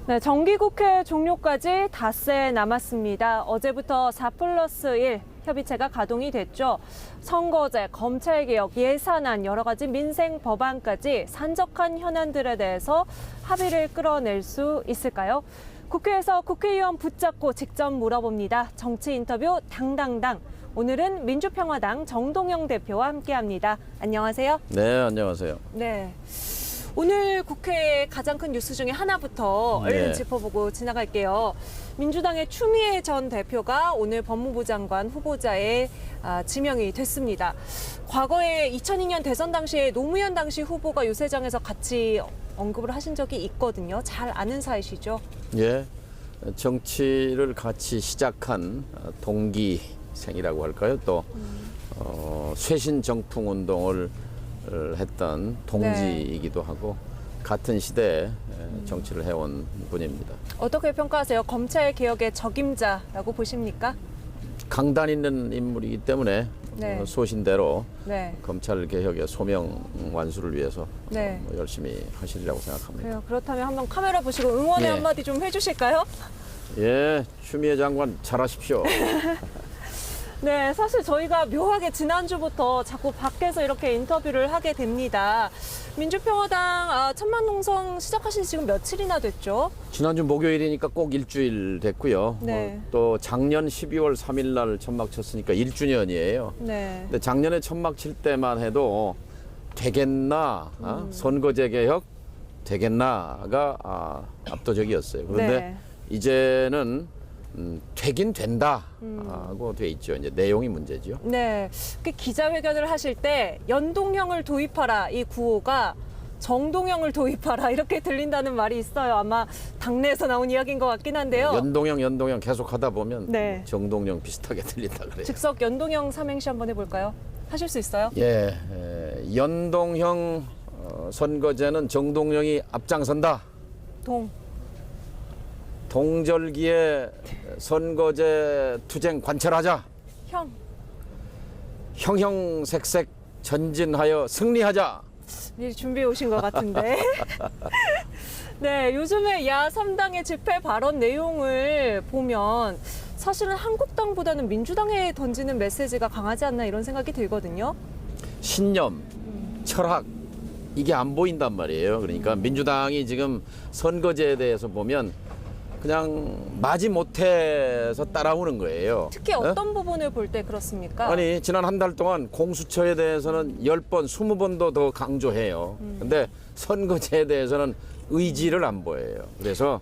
네, 정기국회 종료까지 닷새 남았습니다. 어제부터 4+1 협의체가 가동이 됐죠. 선거제, 검찰개혁, 예산안, 여러 가지 민생 법안까지 산적한 현안들에 대해서 합의를 끌어낼 수 있을까요? 국회에서 국회의원 붙잡고 직접 물어봅니다. 정치 인터뷰 당당당. 오늘은 민주평화당 정동영 대표와 함께합니다. 안녕하세요. 네, 안녕하세요. 네. 오늘 국회의 가장 큰 뉴스 중에 하나부터 얼른 짚어보고 지나갈게요. 민주당의 추미애 전 대표가 오늘 법무부 장관 후보자에 지명이 됐습니다. 과거에 2002년 대선 당시에 노무현 당시 후보가 유세장에서 같이 언급을 하신 적이 있거든요. 잘 아는 사이시죠? 예, 정치를 같이 시작한 동기생이라고 할까요? 또 쇄신 정풍 운동을 했던 동지이기도 하고 같은 시대에 정치를 해온 분입니다. 어떻게 평가하세요? 검찰 개혁의 적임자라고 보십니까? 강단 있는 인물이기 때문에 소신대로 검찰 개혁의 소명 완수를 위해서 열심히 하시리라고 생각합니다. 그래요. 그렇다면 한번 카메라 보시고 응원의 한마디 좀 해주실까요? 예, 추미애 장관 잘하십시오. 네, 사실 저희가 묘하게 지난주부터 자꾸 밖에서 이렇게 인터뷰를 하게 됩니다. 민주평화당 천만농성 시작하신 지 지금 며칠이나 됐죠? 지난주 목요일이니까 꼭 일주일 됐고요. 또 작년 12월 3일 날 천막 쳤으니까 1주년이에요. 근데 작년에 천막 칠 때만 해도 되겠나, 선거제 개혁 되겠나가 압도적이었어요. 그런데 이제는 되긴 된다 하고 돼 있죠. 이제 내용이 문제죠. 네, 그 기자회견을 하실 때 연동형을 도입하라 이 구호가 정동형을 도입하라 이렇게 들린다는 말이 있어요. 아마 당내에서 나온 이야기인 것 같긴 한데요. 연동형 계속 하다 보면 정동형 비슷하게 들린다 그래요. 즉석 연동형 삼행시 한번 해볼까요? 하실 수 있어요? 예, 연동형 선거제는 정동형이 앞장선다. 동절기에 선거제 투쟁 관철하자. 형형색색 전진하여 승리하자. 미리 준비해 오신 것 같은데. 네, 요즘에 야3당의 집회 발언 내용을 보면 사실은 한국당보다는 민주당에 던지는 메시지가 강하지 않나 이런 생각이 들거든요. 신념, 철학 이게 안 보인단 말이에요. 그러니까 민주당이 지금 선거제에 대해서 보면 그냥 마지못해서 따라오는 거예요. 특히 어떤 부분을 볼 때 그렇습니까? 아니 지난 한 달 동안 공수처에 대해서는 10번, 20번도 더 강조해요. 근데 선거제에 대해서는 의지를 안 보여요. 그래서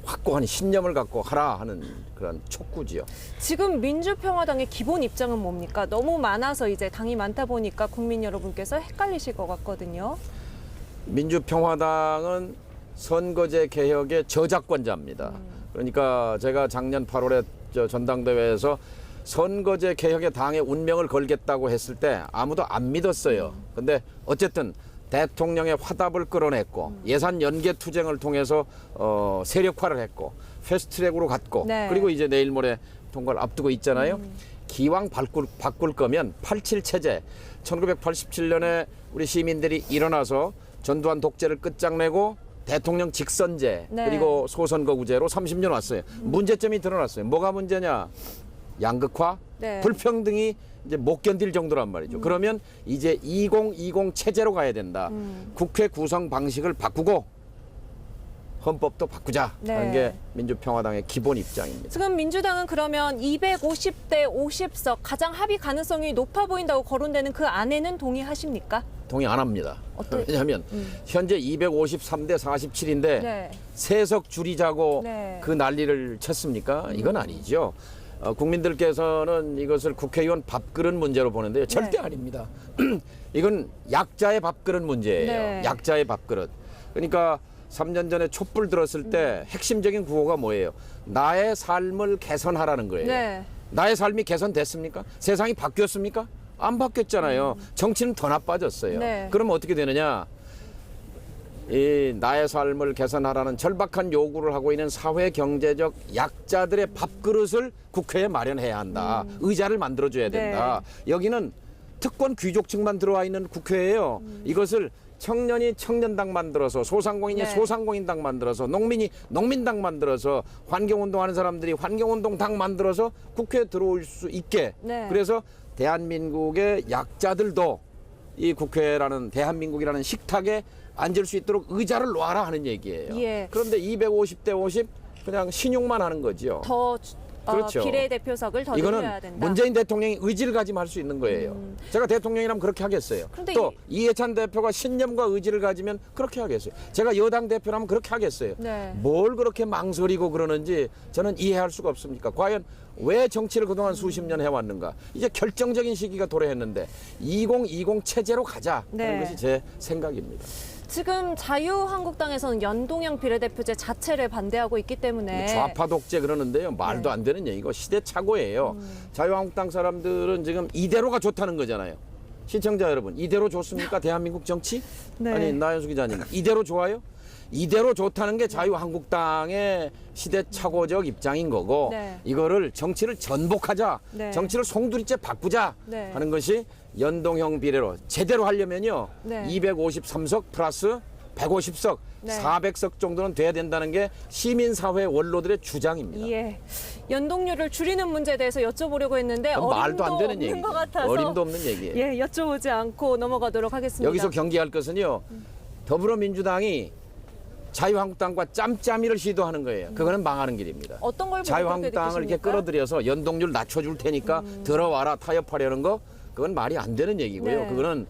확고한 신념을 갖고 하라 하는 그런 촉구지요. 지금 민주평화당의 기본 입장은 뭡니까? 너무 많아서 이제 당이 많다 보니까 국민 여러분께서 헷갈리실 것 같거든요. 민주평화당은 선거제 개혁의 저작권자입니다. 그러니까 제가 작년 8월에 전당대회에서 선거제 개혁의 당의 운명을 걸겠다고 했을 때 아무도 안 믿었어요. 근데 어쨌든 대통령의 화답을 끌어냈고 예산 연계 투쟁을 통해서 세력화를 했고 패스트트랙으로 갔고 그리고 이제 내일 모레 통과를 앞두고 있잖아요. 기왕 바꿀 거면 87 체제 1987년에 우리 시민들이 일어나서 전두환 독재를 끝장내고 대통령 직선제 그리고 소선거구제로 30년 왔어요. 문제점이 드러났어요. 뭐가 문제냐? 양극화, 불평등이 이제 못 견딜 정도란 말이죠. 그러면 이제 2020 체제로 가야 된다. 국회 구성 방식을 바꾸고 헌법도 바꾸자 하는 게 민주평화당의 기본 입장입니다. 지금 민주당은 그러면 250대 50석 가장 합의 가능성이 높아 보인다고 거론되는 그 안에는 동의하십니까? 동의 안 합니다. 왜냐하면 현재 253대 47인데 세석 줄이자고 그 난리를 쳤습니까? 이건 아니죠. 국민들께서는 이것을 국회의원 밥그릇 문제로 보는데요. 절대 아닙니다. 이건 약자의 밥그릇 문제예요. 약자의 밥그릇. 그러니까 3년 전에 촛불 들었을 때 핵심적인 구호가 뭐예요? 나의 삶을 개선하라는 거예요. 나의 삶이 개선됐습니까? 세상이 바뀌었습니까? 안 바뀌었잖아요. 정치는 더 나빠졌어요. 그럼 어떻게 되느냐? 이 나의 삶을 개선하라는 절박한 요구를 하고 있는 사회 경제적 약자들의 밥그릇을 국회에 마련해야 한다. 의자를 만들어줘야 된다. 여기는 특권 귀족층만 들어와 있는 국회예요. 이것을 청년이 청년당 만들어서 소상공인이 네. 소상공인당 만들어서 농민이 농민당 만들어서 환경운동하는 사람들이 환경운동당 만들어서 국회에 들어올 수 있게 네. 그래서 대한민국의 약자들도 이 국회라는 대한민국이라는 식탁에 앉을 수 있도록 의자를 놓아라 하는 얘기예요. 예. 그런데 250대 50 그냥 신용만 하는 거죠. 더 그렇죠. 비례대표석을 더 늘려야 이거는 된다. 문재인 대통령이 의지를 가지면 할 수 있는 거예요. 제가 대통령이라면 그렇게 하겠어요. 그런데 또 이해찬 대표가 신념과 의지를 가지면 그렇게 하겠어요. 제가 여당 대표라면 그렇게 하겠어요. 네. 뭘 그렇게 망설이고 그러는지 저는 이해할 수가 없습니까? 과연 왜 정치를 그동안 수십 년 해왔는가? 이제 결정적인 시기가 도래했는데 2020 체제로 가자 하는 네. 것이 제 생각입니다. 지금 자유한국당에서는 연동형 비례대표제 자체를 반대하고 있기 때문에 좌파 독재 그러는데요. 말도 네. 안 되는 얘기고 시대착오예요. 자유한국당 사람들은 지금 이대로가 좋다는 거잖아요. 시청자 여러분, 이대로 좋습니까? 대한민국 정치? 네. 아니, 나연수 기자님, 이대로 좋아요? 이대로 좋다는 게 자유한국당의 시대착오적 입장인 거고 네. 이거를 정치를 전복하자, 네. 정치를 송두리째 바꾸자 네. 하는 것이 연동형 비례로 제대로 하려면요. 네. 253석 플러스 150석, 네. 400석 정도는 돼야 된다는 게 시민사회 원로들의 주장입니다. 예. 연동률을 줄이는 문제에 대해서 여쭤보려고 했는데 그건 말도 안 되는 없는 얘기죠. 것 같아서 어림도 없는 얘기예요. 예, 여쭤보지 않고 넘어가도록 하겠습니다. 여기서 경계할 것은요. 더불어민주당이 자유한국당과 짬짬이를 시도하는 거예요. 그거는 망하는 길입니다. 어떤 걸 보고 자유한국당을 그렇게 이렇게 느끼십니까? 끌어들여서 연동률 낮춰줄 테니까 들어와라 타협하려는 거 그건 말이 안 되는 얘기고요. 네. 그거는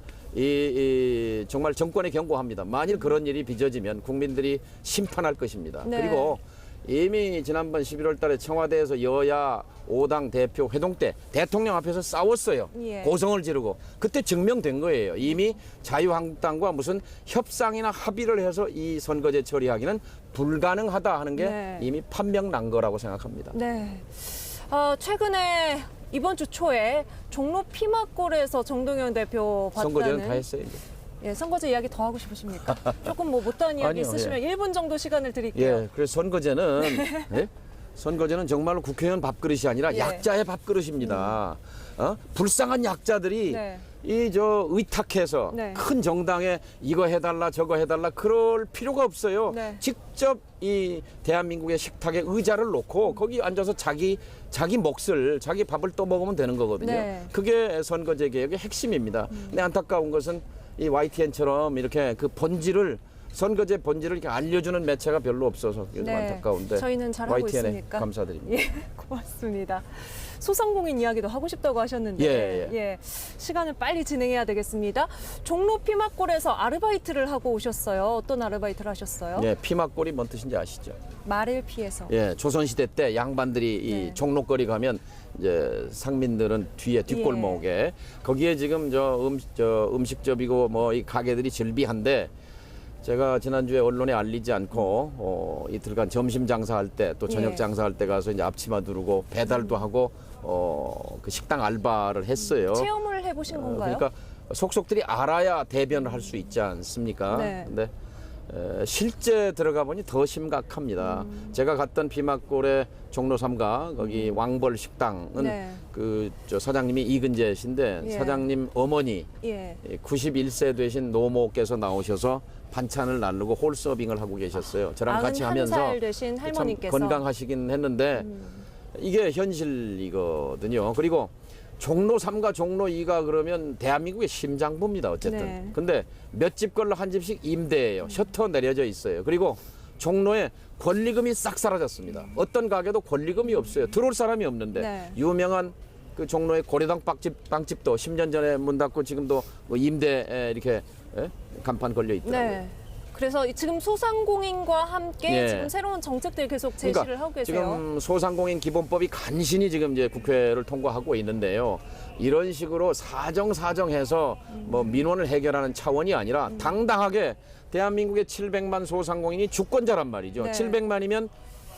정말 정권에 경고합니다. 만일 그런 일이 빚어지면 국민들이 심판할 것입니다. 네. 그리고 이미 지난번 11월 달에 청와대에서 여야 5당 대표 회동 때 대통령 앞에서 싸웠어요. 예. 고성을 지르고. 그때 증명된 거예요. 이미 자유한국당과 무슨 협상이나 합의를 해서 이 선거제 처리하기는 불가능하다 하는 게 네. 이미 판명 난 거라고 생각합니다. 네. 최근에 이번 주 초에 종로 피막골에서 정동영 대표 선거제는 다 봤다는 했어요. 이제. 예, 선거제 이야기 더 하고 싶으십니까? 조금 뭐 못다한 이야기 아니요, 있으시면 예. 1분 정도 시간을 드릴게요. 예, 그래서 선거제는 예? 선거제는 정말로 국회의원 밥그릇이 아니라 예. 약자의 밥그릇입니다. 불쌍한 약자들이 네. 의탁해서 네. 큰 정당에 이거 해달라 저거 해달라 그럴 필요가 없어요. 네. 직접 이 대한민국의 식탁에 의자를 놓고 거기 앉아서 자기 몫을 자기 밥을 또 먹으면 되는 거거든요. 네. 그게 선거제 개혁의 핵심입니다. 근데 안타까운 것은 이 YTN처럼 이렇게 그 본질을 선거제 본질을 이렇게 알려주는 매체가 별로 없어서 요즘 안타까운데 저희는 잘하고 YTN에 있으니까. 감사드립니다. 예, 고맙습니다. 소상공인 이야기도 하고 싶다고 하셨는데 예. 시간을 빨리 진행해야 되겠습니다. 종로 피막골에서 아르바이트를 하고 오셨어요. 어떤 아르바이트를 하셨어요? 예, 피막골이 뭔 뜻인지 아시죠? 말을 피해서. 예, 조선시대 때 양반들이 네. 이 종로거리 가면 이제 상민들은 뒤에 뒷골목에 거기에 지금 음식점이고 뭐 이 가게들이 즐비한데 제가 지난주에 언론에 알리지 않고 이틀간 점심 장사할 때 또 저녁 예. 장사할 때 가서 이제 앞치마 두르고 배달도 하고 그 식당 알바를 했어요. 체험을 해보신 건가요? 그러니까 속속들이 알아야 대변을 할 수 있지 않습니까? 네. 근데 실제 들어가 보니 더 심각합니다. 제가 갔던 피막골의 종로 3가 거기 왕벌 식당은 네. 저 사장님이 이근재 씨인데 예. 사장님 어머니 예. 91세 되신 노모께서 나오셔서 반찬을 나르고 홀 서빙을 하고 계셨어요. 저랑 같이 하면서 91살 되신 참 할머니께서 건강하시긴 했는데 이게 현실이거든요. 그리고 종로 3가 종로 2가 그러면 대한민국의 심장부입니다. 어쨌든. 네. 근데 몇 집 걸로 한 집씩 임대예요. 셔터 내려져 있어요. 그리고 종로에 권리금이 싹 사라졌습니다. 어떤 가게도 권리금이 없어요. 들어올 사람이 없는데 네. 유명한 그 종로의 고려당 빵집도 10년 전에 문 닫고 지금도 뭐 임대 이렇게 간판 걸려 있더라고요. 네. 그래서 지금 소상공인과 함께 예. 지금 새로운 정책들 계속 제시를 하고 계세요. 지금 소상공인 기본법이 간신히 지금 이제 국회를 통과하고 있는데요. 이런 식으로 사정해서 뭐 민원을 해결하는 차원이 아니라 당당하게 대한민국의 700만 소상공인이 주권자란 말이죠. 네. 700만이면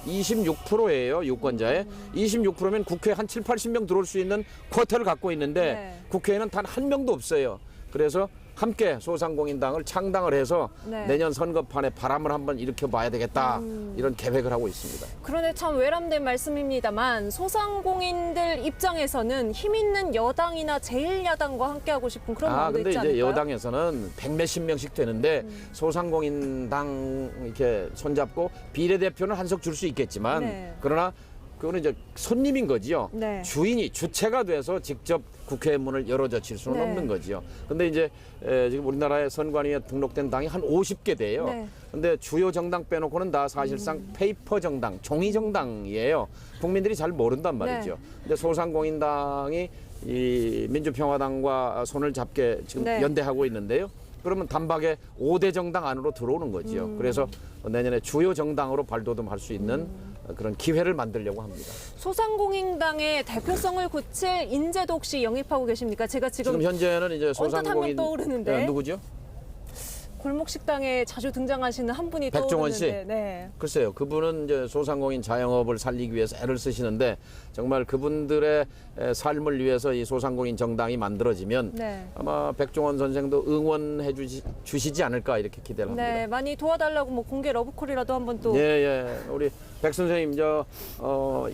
26%예요, 유권자의. 26%면 국회에 한 7, 80명 들어올 수 있는 쿼터를 갖고 있는데 네. 국회에는 단 한 명도 없어요. 그래서 함께 소상공인당을 창당을 해서 네. 내년 선거판에 바람을 한번 일으켜봐야 되겠다 이런 계획을 하고 있습니다. 그런데 참 외람된 말씀입니다만 소상공인들 입장에서는 힘 있는 여당이나 제1야당과 함께하고 싶은 그런 마음도 근데 있지 이제 않을까요? 여당에서는 100몇십 명씩 되는데 소상공인당 이렇게 손잡고 비례대표는 한석 줄 수 있겠지만 네. 그러나 그거는 이제 손님인 거지요. 네. 주인이 주체가 돼서 직접 국회 문을 열어젖힐 수는 네. 없는 거지요. 근데 이제 지금 우리나라의 선관위에 등록된 당이 한 50개 돼요. 네. 근데 주요 정당 빼놓고는 다 사실상 페이퍼 정당, 종이 정당이에요. 국민들이 잘 모른단 말이죠. 네. 근데 소상공인당이 이 민주평화당과 손을 잡게 지금 네. 연대하고 있는데요. 그러면 단박에 5대 정당 안으로 들어오는 거지요. 그래서 내년에 주요 정당으로 발돋움할 수 있는 그런 기회를 만들려고 합니다. 소상공인당의 대표성을 굳힐 인재도 혹시 영입하고 계십니까? 제가 지금 현재는 이제 언뜻 하면 소상공인 떠오르는데. 누구죠? 골목식당에 자주 등장하시는 한 분이 백종원 씨? 떠오르는데. 네. 글쎄요, 그분은 이제 소상공인 자영업을 살리기 위해서 애를 쓰시는데 정말 그분들의 삶을 위해서 이 소상공인 정당이 만들어지면 네. 아마 백종원 선생도 응원해 주시지 않을까 이렇게 기대를 합니다. 네, 많이 도와달라고 뭐 공개 러브콜이라도 한번 또. 예. 우리 백 선생님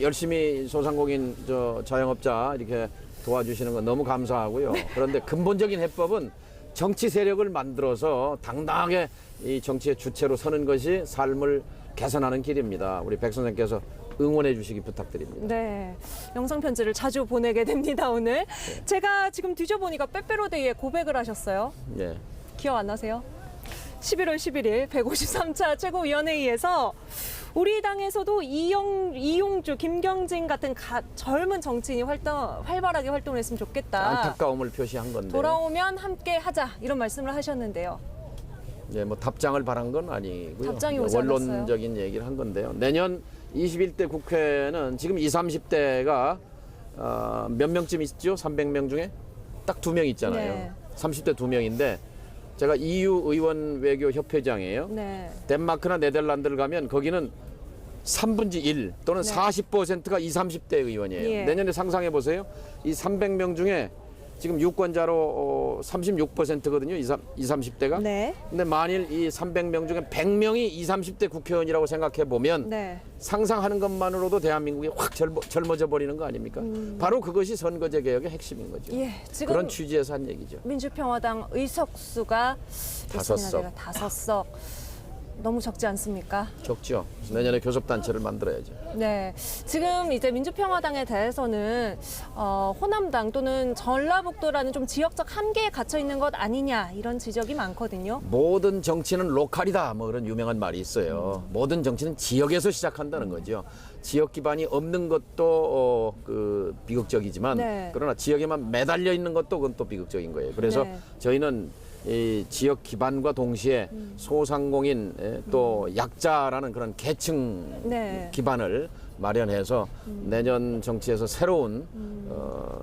열심히 소상공인 자영업자 이렇게 도와주시는 건 너무 감사하고요. 그런데 근본적인 해법은 정치 세력을 만들어서 당당하게 이 정치의 주체로 서는 것이 삶을 개선하는 길입니다. 우리 백 선생님께서 응원해 주시기 부탁드립니다. 네, 영상 편지를 자주 보내게 됩니다 오늘. 제가 지금 뒤져보니까 빼빼로데이에 고백을 하셨어요. 예. 기억 안 나세요? 11월 11일 153차 최고위원회의에서 우리 당에서도 이용주, 김경진 같은 젊은 정치인이 활발하게 활동을 했으면 좋겠다. 안타까움을 표시한 건데. 돌아오면 함께 하자 이런 말씀을 하셨는데요. 예, 뭐 답장을 바란 건 아니고요. 답장이 오지 원론적인 얘기를 한 건데요. 내년 21대 국회는 지금 20, 30대가 몇 명쯤 있죠? 300명 중에 딱 2명 있잖아요. 네. 30대 2명인데 제가 EU 의원 외교 협회장이에요. 네. 덴마크나 네덜란드를 가면 거기는 3분의 1 또는 네. 40%가 20, 30대 의원이에요. 예. 내년에 상상해 보세요. 이 300명 중에 지금 유권자로 36%거든요. 20, 30대가. 네. 근데 만일 이 300명 중에 100명이 20, 30대 국회의원이라고 생각해 보면 네. 상상하는 것만으로도 대한민국이 확 젊어져 버리는 거 아닙니까? 바로 그것이 선거제 개혁의 핵심인 거죠. 예, 지금 그런 취지에서 한 얘기죠. 민주평화당 의석수가 5석. 5석. 너무 적지 않습니까? 적죠. 내년에 교섭단체를 만들어야죠. 네, 지금 이제 민주평화당에 대해서는 호남당 또는 전라북도라는 좀 지역적 한계에 갇혀 있는 것 아니냐 이런 지적이 많거든요. 모든 정치는 로컬이다 뭐 그런 유명한 말이 있어요. 모든 정치는 지역에서 시작한다는 거죠. 지역 기반이 없는 것도 비극적이지만 네. 그러나 지역에만 매달려 있는 것도 그건 또 비극적인 거예요. 그래서 네. 저희는 이 지역 기반과 동시에 소상공인 또 약자라는 그런 계층 네. 기반을 마련해서 내년 정치에서 새로운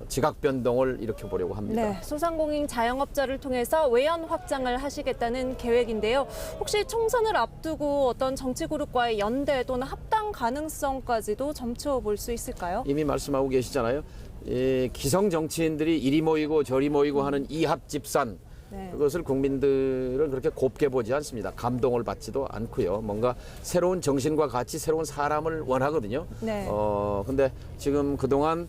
지각 변동을 일으켜 보려고 합니다. 네, 소상공인 자영업자를 통해서 외연 확장을 하시겠다는 계획인데요. 혹시 총선을 앞두고 어떤 정치 그룹과의 연대 또는 합당 가능성까지도 점쳐 볼 수 있을까요? 이미 말씀하고 계시잖아요. 이 기성 정치인들이 이리 모이고 저리 모이고 하는 이합집산 네. 그것을 국민들은 그렇게 곱게 보지 않습니다. 감동을 받지도 않고요. 뭔가 새로운 정신과 같이 새로운 사람을 원하거든요. 네. 근데 지금 그동안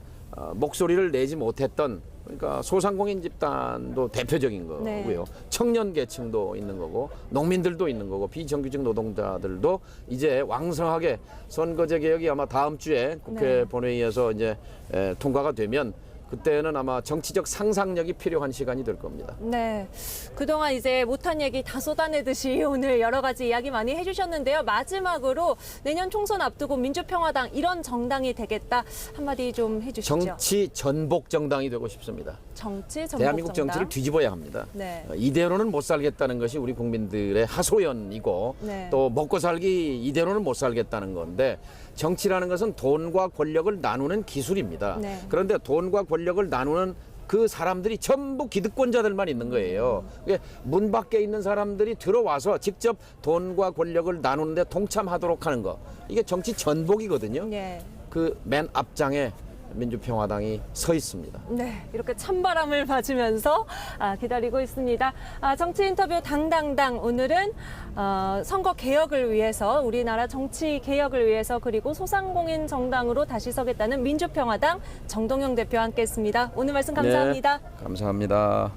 목소리를 내지 못했던 그러니까 소상공인 집단도 대표적인 거고요. 네. 청년 계층도 있는 거고 농민들도 있는 거고 비정규직 노동자들도 이제 왕성하게 선거제 개혁이 아마 다음 주에 국회 네. 본회의에서 이제 통과가 되면 그때는 아마 정치적 상상력이 필요한 시간이 될 겁니다. 네, 그동안 이제 못한 얘기 다 쏟아내듯이 오늘 여러 가지 이야기 많이 해주셨는데요. 마지막으로 내년 총선 앞두고 민주평화당 이런 정당이 되겠다 한마디 좀 해주시죠. 정치 전복 정당이 되고 싶습니다. 정치 전복 대한민국 정당. 정치를 뒤집어야 합니다. 네. 이대로는 못 살겠다는 것이 우리 국민들의 하소연이고 네. 또 먹고 살기 이대로는 못 살겠다는 건데 정치라는 것은 돈과 권력을 나누는 기술입니다. 네. 그런데 돈과 권력을 나누는 그 사람들이 전부 기득권자들만 있는 거예요. 그게 문 밖에 있는 사람들이 들어와서 직접 돈과 권력을 나누는데 동참하도록 하는 거. 이게 정치 전복이거든요. 네. 그 맨 앞장에 민주평화당이 서 있습니다. 네, 이렇게 찬바람을 맞으면서 기다리고 있습니다. 정치 인터뷰 당당당 오늘은 선거 개혁을 위해서 우리나라 정치 개혁을 위해서 그리고 소상공인 정당으로 다시 서겠다는 민주평화당 정동영 대표와 함께했습니다. 오늘 말씀 감사합니다. 네, 감사합니다.